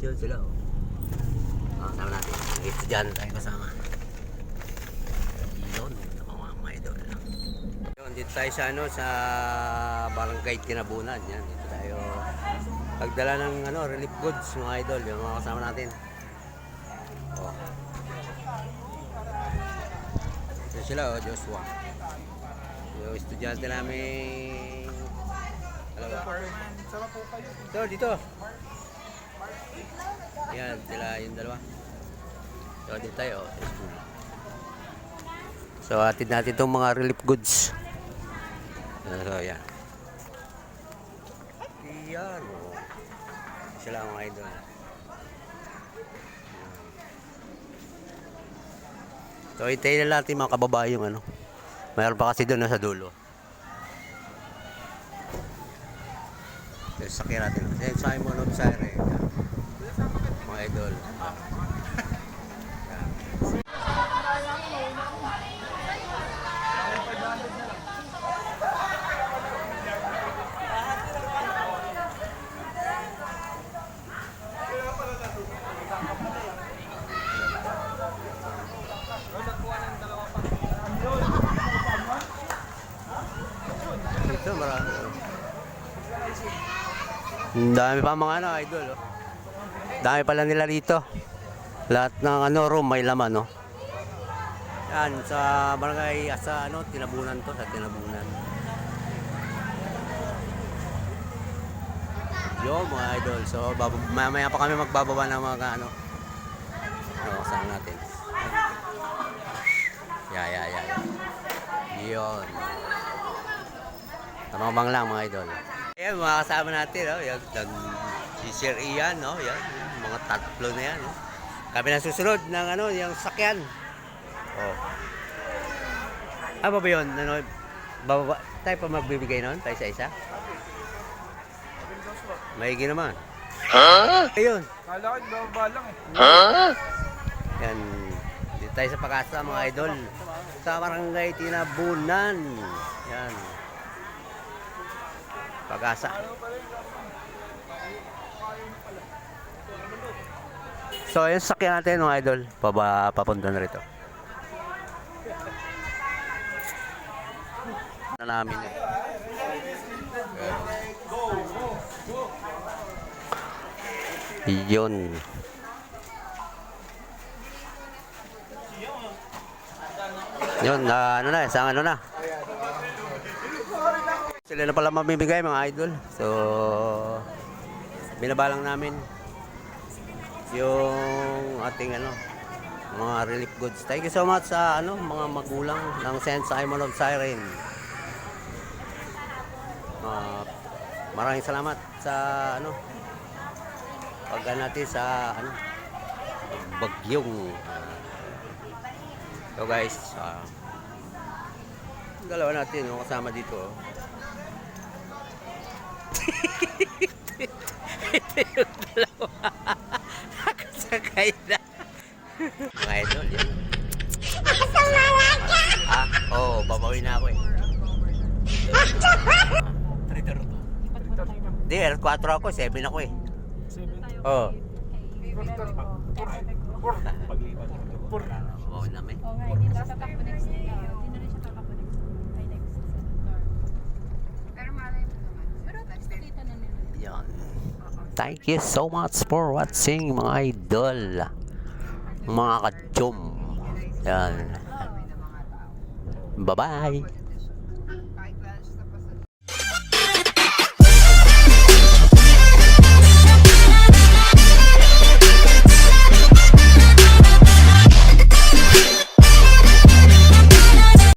yun sila. Oh. Kasama natin. Estudyante tayo kasama. Yun, mga idol. Yun, dito tayo sa ano, sa Barangay Tinabunan. Yan, dito tayo pagdala ng ano, relief goods mga idol. Yung mga kasama natin. Oh. Yan sila, oh, Joshua. Yung estudyante namin. Dalawa. Dito. Yan, sila yung dalawa. So, dito tayo. So, atid natin itong mga relief goods. So, yan. Yan. Oh. Sila mga idol. So, itayin na natin mga kababae yung ano. Mayroon pa kasi doon sa dulo. So, sakyan natin. Yan, Simon of Siren. Mga idol. Ito marami. Ang dami pa mga ano, idol. Oh. Dami pala nila dito. Lahat ng ano, room may laman, no. Yan sa barangay sa ano, Tinabunan to, sa Tinabunan. Yo, mga idol. So, mamaya pa kami magbababa ng mga ano. Kasama natin. Yeah. Yun. Tamang lang mga idol. Ayan, mga kasama natin, no? Yan, si Sir Ian, no? Yan, mga tatlo na yan. No? Kami na susunod ng ano, yung sakyan. Oh. Ano ba yun? Ano, bababa, tayo pa magbibigay nun? Tayo sa isa? Maigi naman. Ha? Ayun. Kala ko, bababa lang eh. Ha? Yan. Dito tayo sa Pag-asa, mga idol. Sa Barangay Tinabunan. Yan. Pag-asa. So, yung sakyan natin mga idol, papunta na rito. Na namin yan. Yun. Yun, ano na, isang ano na. Sila na pala mamimigay mga idol. So, binabalang namin yung ating ano, mga relief goods. Thank you so much sa ano, mga magulang ng St. Simon of Siren. Maraming salamat sa ano, pagka natin sa ano, bagyong. So guys, dalawa natin no, kasama dito. Ito yung dalawa. Nakasakay na. Mga idol, yan. Oo, babawin na ako eh. Hindi, R4 ako, 7 ako eh. Oo. Babawin namin. Hindi na siya tatakbo next year. Hindi na rin siya tatakbo next year. Pero malay mo naman. Pero nakita na nila. Yan. Thank you so much for watching mga idol. Mga kachum. Yan. Bye-bye.